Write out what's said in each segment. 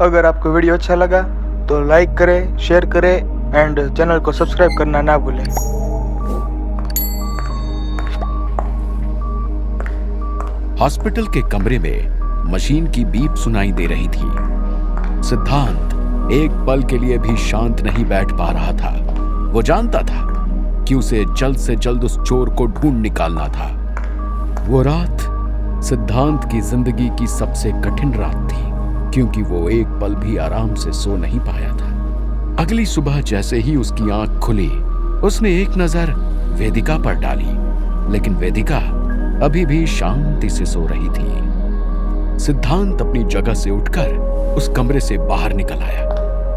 अगर आपको वीडियो अच्छा लगा तो लाइक करें, शेयर करें एंड चैनल को सब्सक्राइब करना ना भूलें। हॉस्पिटल के कमरे में मशीन की बीप सुनाई दे रही थी। सिद्धांत एक पल के लिए भी शांत नहीं बैठ पा रहा था। वो जानता था कि उसे जल्द से जल्द उस चोर को ढूंढ निकालना था। वो रात सिद्धांत की जिंदगी की सबसे कठिन रात थी, क्योंकि वो एक पल भी आराम से सो नहीं पाया था। अगली सुबह जैसे ही उसकी आंख खुली, उसने एक नजर वेदिका पर डाली, लेकिन वेदिका अभी भी शांति से सो रही थी। सिद्धांत अपनी जगह से उठकर उस कमरे से बाहर निकल आया।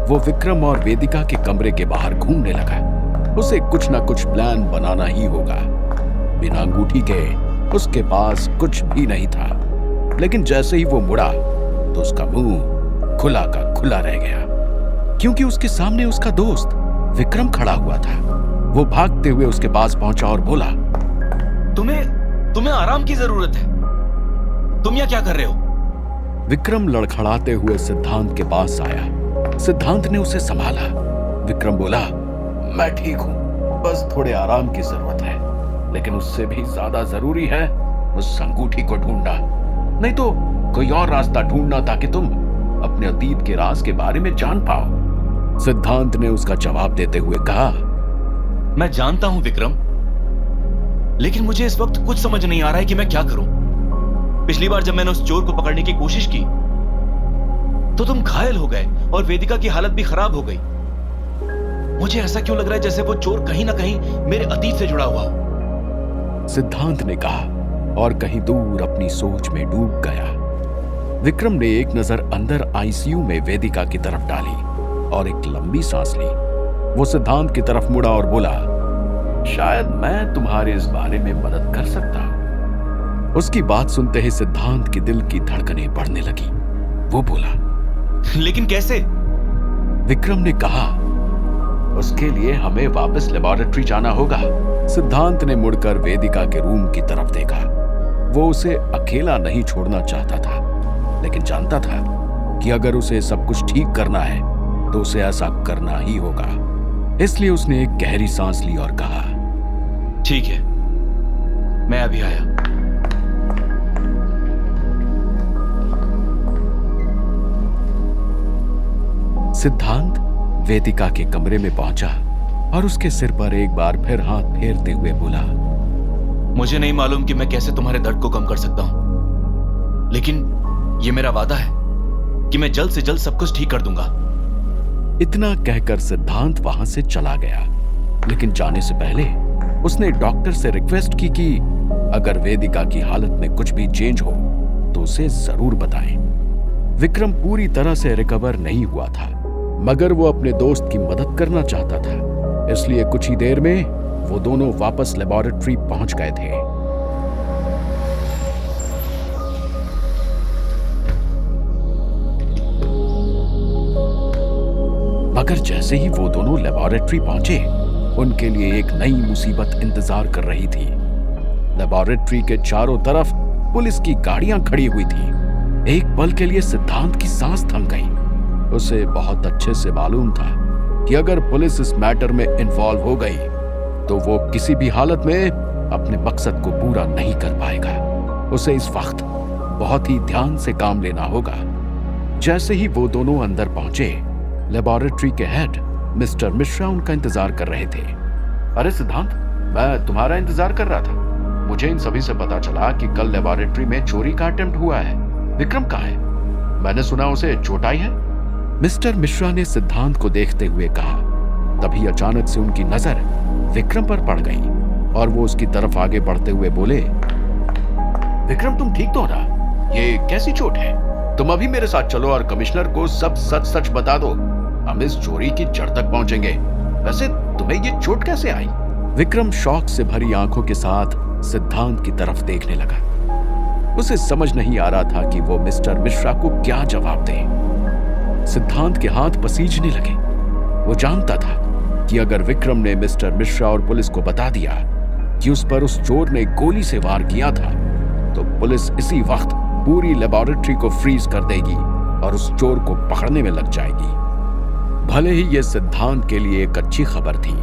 वो विक्रम और वेदिका के कमरे के बाहर घूमने लगा। उसे कुछ ना कुछ प्लान बनाना ही होगा। बिना अंगूठी के उसके पास कुछ भी नहीं था, लेकिन जैसे ही वो मुड़ा तो उसका मुंह खुला का खुला रह गया, क्योंकि उसके सामने उसका दोस्त विक्रम खड़ा हुआ था। वो भागते हुए उसके पास पहुंचा और बोला, तुम्हें आराम की जरूरत है। तुम यहाँ क्या कर रहे हो? विक्रम लड़खड़ाते हुए सिद्धांत के पास आया। सिद्धांत ने उसे संभाला। विक्रम बोला, मैं ठीक हूं, बस थोड़े आराम की जरूरत है, लेकिन उससे भी ज्यादा जरूरी है उस अंगूठी को ढूंढना, नहीं तो कोई और रास्ता ढूंढना ताकि तुम अपने अतीत के राज के बारे में जान पाओ। सिद्धांत ने उसका जवाब देते हुए कहा, मैं जानता हूं विक्रम, लेकिन मुझे इस वक्त कुछ समझ नहीं आ रहा है कि मैं क्या करूं। पिछली बार जब मैंने उस चोर को पकड़ने की कोशिश की तो तुम घायल हो गए और वेदिका की हालत भी खराब हो गई। मुझे ऐसा क्यों लग रहा है जैसे वो चोर कहीं ना कहीं मेरे अतीत से जुड़ा हुआ हो। सिद्धांत ने कहा और कहीं दूर अपनी सोच में डूब गया। विक्रम ने एक नजर अंदर आईसीयू में वेदिका की तरफ डाली और एक लंबी सांस ली। वो सिद्धांत की तरफ मुड़ा और बोला, शायद मैं तुम्हारे इस बारे में मदद कर सकता हूं। उसकी बात सुनते ही सिद्धांत के दिल की धड़कनें बढ़ने लगी। वो बोला, लेकिन कैसे? विक्रम ने कहा, उसके लिए हमें वापस लेबोरेटरी जाना होगा। सिद्धांत ने मुड़कर वेदिका के रूम की तरफ देखा। वो उसे अकेला नहीं छोड़ना चाहता था, लेकिन जानता था कि अगर उसे सब कुछ ठीक करना है तो उसे ऐसा करना ही होगा। इसलिए उसने एक गहरी सांस ली और कहा, ठीक है, मैं अभी आया। सिद्धांत वेदिका के कमरे में पहुंचा और उसके सिर पर एक बार फिर हाथ फेरते हुए बोला, मुझे नहीं मालूम कि मैं कैसे तुम्हारे दर्द को कम कर सकता हूं, लेकिन यह मेरा वादा है कि मैं जल्द से जल्द सब कुछ ठीक कर दूंगा। इतना कहकर सिद्धांत वहां से चला गया, लेकिन जाने से पहले उसने डॉक्टर से रिक्वेस्ट की कि अगर वेदिका की हालत में कुछ भी चेंज हो तो उसे जरूर बताएं। विक्रम पूरी तरह से रिकवर नहीं हुआ था, मगर वो अपने दोस्त की मदद करना चाहता था। इसलिए कुछ ही देर में वो दोनों वापस लेबोरेटरी पहुंच गए थे। मगर जैसे ही वो दोनों लेबोरेटरी पहुंचे, उनके लिए एक नई मुसीबत इंतजार कर रही थी। लेबोरेटरी के चारों तरफ पुलिस की गाड़ियां खड़ी हुई थी। एक पल के लिए सिद्धांत की सांस थम गई। उसे बहुत अच्छे से मालूम था कि अगर पुलिस इस मैटर में इन्वॉल्व हो गई तो वो किसी भी हालत में अपने मकसद को पूरा नहीं कर पाएगा। उसे इस वक्त बहुत ही ध्यान से काम लेना होगा। जैसे ही वो दोनों अंदर पहुंचे, लेबोरेटरी के हेड मिस्टर मिश्रा उनका इंतजार कर रहे थे। अरे सिद्धांत, मैं तुम्हारा इंतजार कर रहा था। मुझे इन सभी से पता चला कि कल लेबोरेटरी में चोरी का अटेम्प्ट हुआ है। विक्रम कहाँ है? मैंने सुना उसे चोट आई है। मिस्टर मिश्रा ने सिद्धांत को देखते हुए कहा। तभी अचानक से उनकी नजर विक्रम पर पड़ गई और वो उसकी तरफ आगे बढ़ते हुए बोले, विक्रम तुम ठीक तो हो ना? ये कैसी चोट है? तुम अभी मेरे साथ चलो और कमिश्नर को सब सच सच बता दो। हम इस चोरी की जड़ तक पहुंचेंगे। वैसे तुम्हें ये चोट कैसे आई? विक्रम शौक से भरी आंखों के साथ सिद्धांत की तरफ देखने लगा। उसे समझ नहीं आ रहा था कि वो मिस्टर मिश्रा को क्या जवाब दे। सिद्धांत के हाथ पसीजने लगे। वो जानता था कि अगर विक्रम ने मिस्टर मिश्रा और पुलिस को बता दिया कि उस पर उस चोर ने गोली से वार किया था, तो पुलिस इसी वक्त पूरी लेबोरेटरी को फ्रीज कर देगी और उस चोर को पकड़ने में लग जाएगी। भले ही यह सिद्धांत के लिए एक अच्छी खबर थी,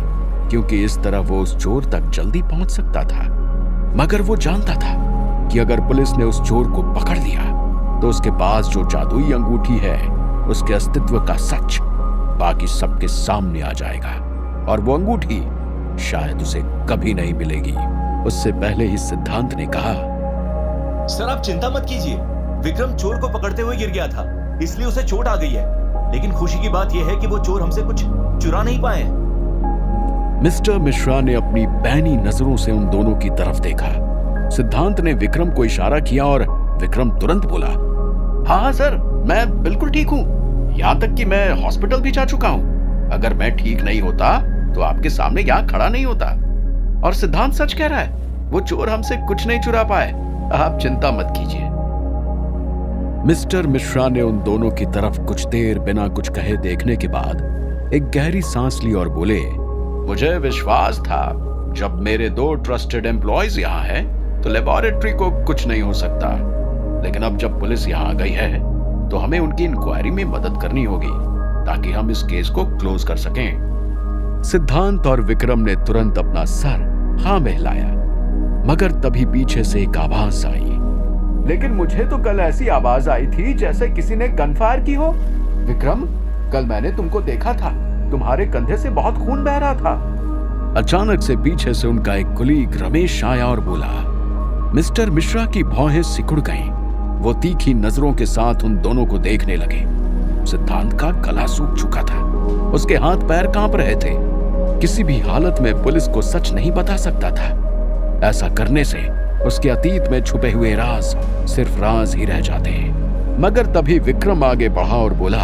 क्योंकि इस तरह वो उस चोर तक जल्दी पहुंच सकता था, मगर वो जानता था कि अगर पुलिस ने उस चोर को पकड़ लिया तो उसके पास जो जादुई अंगूठी है उसके अस्तित्व का सच बाकी सबके सामने आ जाएगा, और वो अंगूठी शायद उसे कभी नहीं मिलेगी। उससे पहले ही सिद्धांत ने कहा, सर आप चिंता मत कीजिए, विक्रम चोर को पकड़ते हुए गिर गया था, इसलिए उसे चोट आ गई है। लेकिन खुशी की बात यह है कि वो चोर हमसे कुछ चुरा नहीं पाए। मिस्टर मिश्रा ने अपनी पैनी नजरों से उन दोनों की तरफ देखा। सिद्धांत ने विक्रम को इशारा किया और विक्रम तुरंत बोला, हाँ सर, मैं बिल्कुल ठीक हूँ। यहाँ तक कि मैं हॉस्पिटल भी जा चुका हूँ। अगर मैं ठीक नहीं होता तो आपके सामने यहाँ खड़ा नहीं होता। और सिद्धांत सच कह रहा है, वो चोर हमसे कुछ नहीं चुरा पाए। आप चिंता मत कीजिए। मिस्टर मिश्रा ने उन दोनों की तरफ कुछ देर बिना कुछ कहे देखने के बाद एक गहरी सांस ली और बोले, मुझे विश्वास था जब मेरे 2 ट्रस्टेड एम्प्लॉयज यहाँ हैं तो लेबोरेटरी को कुछ नहीं हो सकता, लेकिन अब जब पुलिस यहाँ आ गई है तो हमें उनकी इंक्वायरी में मदद करनी होगी ताकि हम इस केस को क्लोज कर सकें। सिद्धांत और विक्रम ने तुरंत अपना सर हाँ में हिलाया, मगर तभी पीछे से एक आवाज आई, लेकिन मुझे तो कल ऐसी आवाज आई थी जैसे किसी ने गनफायर की हो। विक्रम, कल मैंने तुमको देखा था, तुम्हारे कंधे से बहुत खून बह रहा था। अचानक से पीछे से उनका एक कुलीग रमेश आया और बोला। मिस्टर मिश्रा की भौहें सिकुड़ गईं। वो तीखी नजरों के साथ उन दोनों को देखने लगे। सिद्धांत का गला सूख चुका था, उसके हाथ पैर कांप रहे थे। किसी भी हालत में पुलिस को सच नहीं बता सकता था। ऐसा करने से उसके अतीत में छुपे हुए राज सिर्फ राज ही रह जाते हैं। मगर तभी विक्रम आगे बढ़ा और बोला,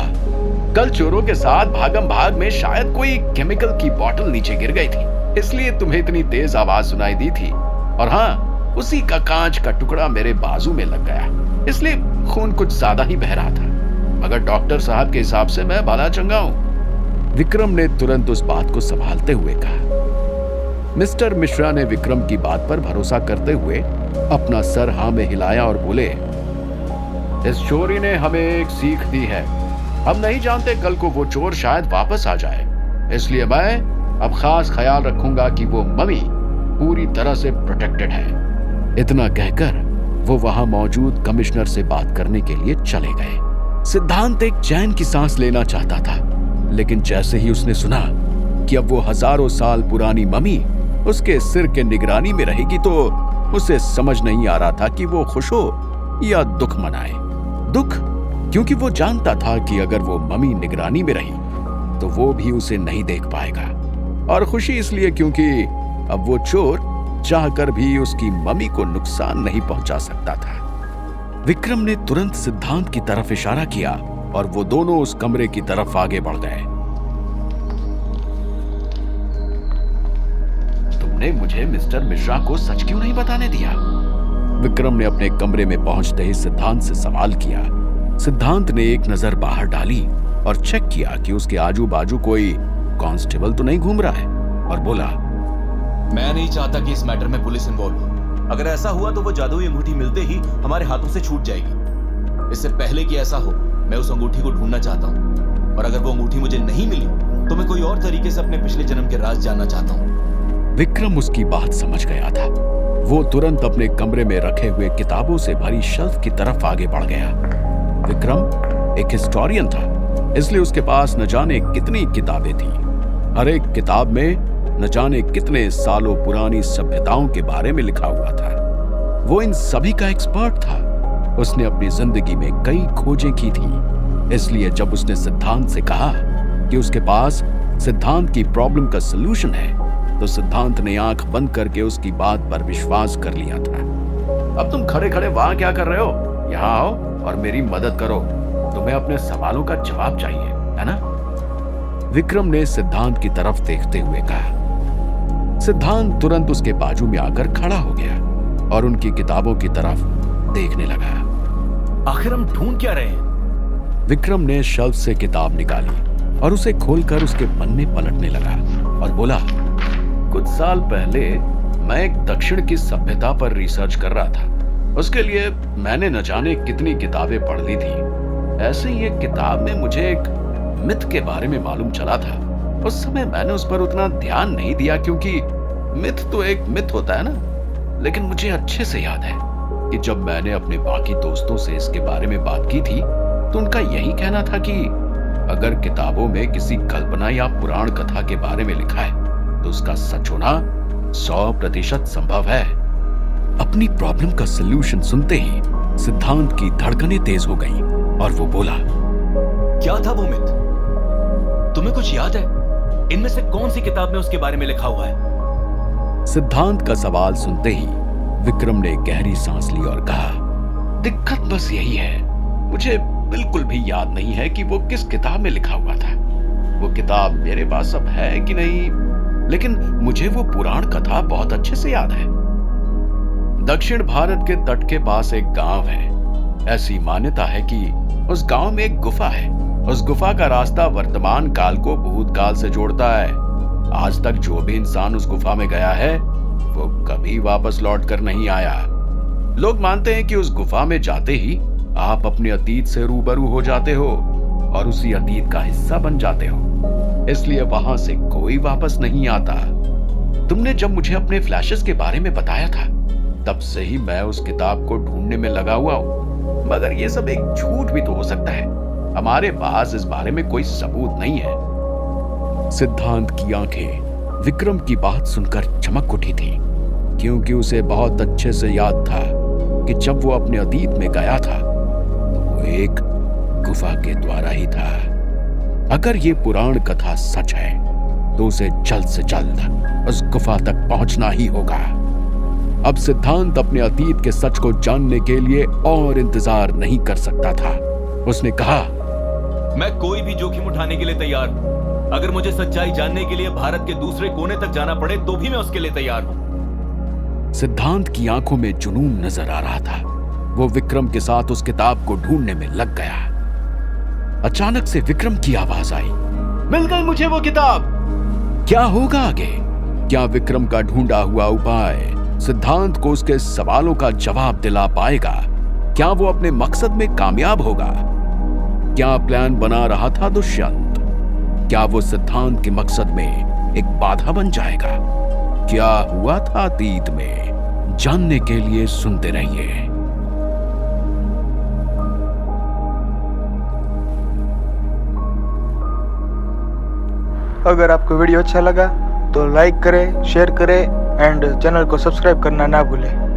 कल चोरों के साथ भागम भाग में शायद कोई केमिकल की बोतल नीचे गिर गई थी, इसलिए तुम्हें इतनी तेज आवाज सुनाई दी थी। और हाँ, उसी का कांच का टुकड़ा मेरे बाजू में लग गया, इसलिए खून कुछ ज्यादा ही बह रहा था, मगर डॉक्टर साहब के हिसाब से मैं भला चंगा हूं। विक्रम ने तुरंत उस बात को संभालते हुए कहा। मिस्टर मिश्रा ने विक्रम की बात पर भरोसा करते हुए अपना सर हाँ में हिलाया और बोले, इस चोरी ने हमें एक सीख दी है। हम नहीं जानते कल को वो चोर शायद वापस आ जाए, इसलिए मैं अब खास ख्याल रखूंगा कि वो मम्मी पूरी तरह से प्रोटेक्टेड है। इतना कहकर वो वहां मौजूद कमिश्नर से बात करने के लिए चले गए। सिद्धांत एक चैन की सांस लेना चाहता था, लेकिन जैसे ही उसने सुना कि अब वो हजारों साल पुरानी मम्मी उसके सिर के निगरानी में रहेगी तो उसे समझ नहीं आ रहा था कि वो खुश हो या दुख मनाए। दुख क्योंकि वो जानता था कि अगर वो मम्मी निगरानी में रही तो वो भी उसे नहीं देख पाएगा, और खुशी इसलिए क्योंकि अब वो चोर चाहकर भी उसकी मम्मी को नुकसान नहीं पहुंचा सकता था। विक्रम ने तुरंत सिद्धांत की तरफ इशारा किया और वो दोनों उस कमरे की तरफ आगे बढ़ गए। तुमने मुझे मिस्टर मिश्रा को सच क्यों नहीं बताने दिया? विक्रम ने अपने कमरे में पहुंचते ही सिद्धांत से सवाल किया। सिद्धांत ने एक नजर बाहर डाली और चेक किया कि उसके आजू बाजू कोई कांस्टेबल तो नहीं घूम रहा है, और बोला, मैं नहीं चाहता कि इस मैटर में पुलिस इन्वॉल्व हो। अगर ऐसा हुआ तो वो जादुई अंगूठी मिलते ही हमारे हाथों से छूट जाएगी। इससे पहले कि ऐसा हो, मैं उस अंगूठी को ढूंढना चाहता हूँ, और अगर वो अंगूठी मुझे नहीं मिली तो मैं कोई और तरीके से अपने पिछले जन्म के राज जानना चाहता हूँ। विक्रम उसकी बात समझ गया था। वो तुरंत अपने कमरे में रखे हुए किताबों से भरी शेल्फ की तरफ आगे बढ़ गया। विक्रम एक हिस्टोरियन था, इसलिए उसके पास न जाने कितनी किताबें थी। हर एक किताब में न जाने कितने सालों पुरानी सभ्यताओं के बारे में लिखा हुआ था। वो इन सभी का एक्सपर्ट था। उसने अपनी जिंदगी में कई खोजें की थी, इसलिए जब उसने सिद्धांत से कहा कि उसके पास सिद्धांत की प्रॉब्लम का सलूशन है, तो सिद्धांत ने आंख बंद करके उसकी बात पर विश्वास कर लिया था। अब तुम खड़े खड़े वहां क्या कर रहे हो? यहाँ आओ और मेरी मदद करो। तुम्हें अपने सवालों का जवाब चाहिए, है ना? विक्रम ने सिद्धांत की तरफ देखते हुए कहा। सिद्धांत तुरंत उसके बाजू में आकर खड़ा हो गया और उनकी किताबों की तरफ देखने लगा। आखिर हम ढूंढ क्या रहे हैं? विक्रम ने शेल्फ से किताब निकाली और उसे खोलकर उसके पन्ने पलटने लगा और बोला, कुछ साल पहले मैं एक दक्षिण की सभ्यता पर रिसर्च कर रहा था। उसके लिए मैंने न जाने कितनी किताबें पढ़ ली थी, ऐसे ही एक किताब में मुझे एक मिथ के बारे में मालूम चला था। उस समय मैंने उस पर उतना ध्यान नहीं दिया क्योंकि मिथ तो एक मिथ होता है ना। लेकिन मुझे अच्छे से याद है कि जब मैंने अपने बाकी दोस्तों से इसके बारे में बात की थी तो उनका यही कहना था कि अगर किताबों में किसी कल्पना या पुराण कथा के बारे में लिखा है तो उसका सच होना 100% संभव है। अपनी प्रॉब्लम का सलूशन सुनते ही सिद्धांत की धड़कनें तेज हो गईं और वो बोला, क्या था वो मिथ? तुम्हें कुछ याद है? इनमें से कौन सी किताब में उसके बारे में लिखा हुआ है? सिद्धांत का सवाल सुनते ही विक्रम ने गहरी सांस ली और कहा, दिक्कत बस यही है, मुझे बिल्कुल भी याद नहीं है कि वो किस किताब में लिखा हुआ था। वो किताब मेरे पास अब है कि नहीं, लेकिन मुझे वो पुराण कथा बहुत अच्छे से याद है। दक्षिण भारत के तट के पास एक गांव है। ऐसी मान्यता है कि उस गांव में एक गुफा है। उस गुफा का रास्ता वर्तमान काल को भूतकाल से जोड़ता है। आज तक जो भी इंसान उस गुफा में गया है वो कभी वापस लौट कर नहीं आया। लोग मानते हैं कि उस गुफा में जाते ही आप अपने अतीत से रूबरू हो जाते हो और उसी अतीत का हिस्सा बन जाते हो, इसलिए वहां से कोई वापस नहीं आता। तुमने जब मुझे अपने फ्लैशेस के बारे में बताया था तब से ही मैं उस किताब को ढूंढने में लगा हुआ हूं, मगर ये सब एक झूठ भी तो हो सकता है। हमारे पास इस बारे में कोई सबूत नहीं है। सिद्धांत की आंखें विक्रम की बात सुनकर चमक उठी थी, क्योंकि उसे बहुत अच्छे से याद था कि जब वो अपने अतीत में गया था तो वो एक गुफा के द्वारा ही था। अगर ये पुराण कथा सच है तो उसे जल्द से जल्द उस गुफा तक पहुंचना ही होगा। अब सिद्धांत अपने अतीत के सच को जानने के लिए और इंतजार नहीं कर सकता था। उसने कहा, मैं कोई भी जोखिम उठाने के लिए तैयार हूं। अगर मुझे सच्चाई जानने के लिए भारत के दूसरे कोने तक जाना पड़े तो भी मैं उसके लिए तैयार हूं। सिद्धांत की आंखों में जुनून नजर आ रहा था। वो विक्रम के साथ उस किताब को ढूंढने में लग गया। अचानक से विक्रम की आवाज आई, मिल गई मुझे वो किताब। क्या होगा आगे? क्या विक्रम का ढूंढा हुआ उपाय सिद्धांत को उसके सवालों का जवाब दिला पाएगा? क्या वो अपने मकसद में कामयाब होगा? क्या प्लान बना रहा था दुष्यंत? क्या वो सिद्धांत के मकसद में एक बाधा बन जाएगा? क्या हुआ था अतीत में? जानने के लिए सुनते रहिए। अगर आपको वीडियो अच्छा लगा तो लाइक करें, शेयर करें एंड चैनल को सब्सक्राइब करना ना भूलें।